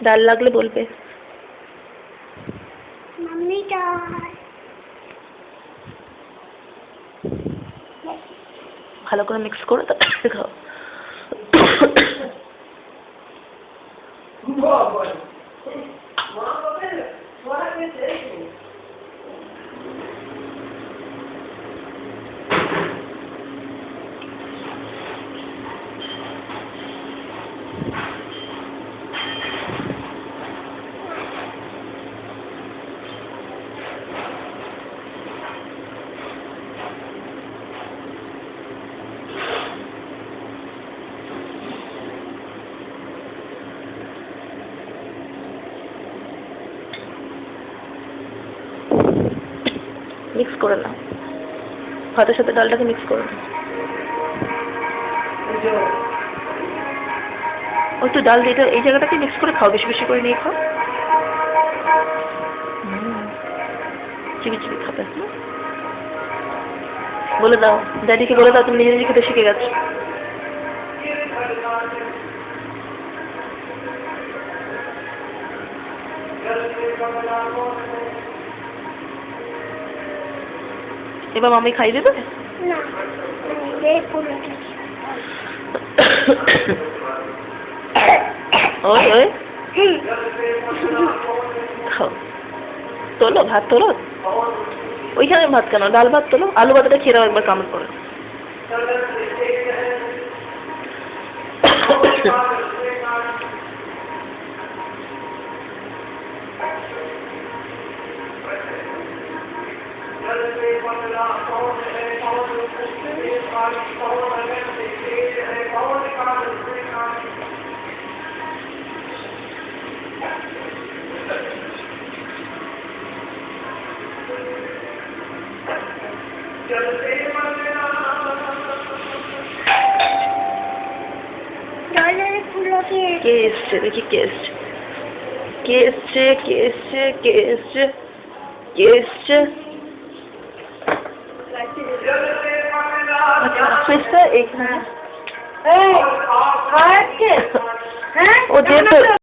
ডাল লাগলে বলবে। ভালো করে মিক্স করে তারপরে খাও। মিক্স করে নাও, ভাতের সাথে ডালটাকে মিক্স করে নাও। একটু ডাল দিয়ে এই জায়গাটাকে মিক্স করে খাও, বেশি বেশি করে নিয়ে খাও। চিবি চিবি খাবে। বলে দাও ড্যাডিকে, বলে দাও তুমি নিজে নিজে খেতে শিখে গেছো। এবার মামি খাই দেবে না? ওই ওই খাও, তোলো ভাত তোলো, ওইখানে ভাত কেন, ডাল ভাত তোলো, আলু ভাতটা খেয়ে দাও একবার কামড় করে। কে এসছে দেখি, কে এসছে, কে এসছে, কে এসছে, কে এসছে, কে এসছে? আচ্ছা এইখানে ও যেহেতু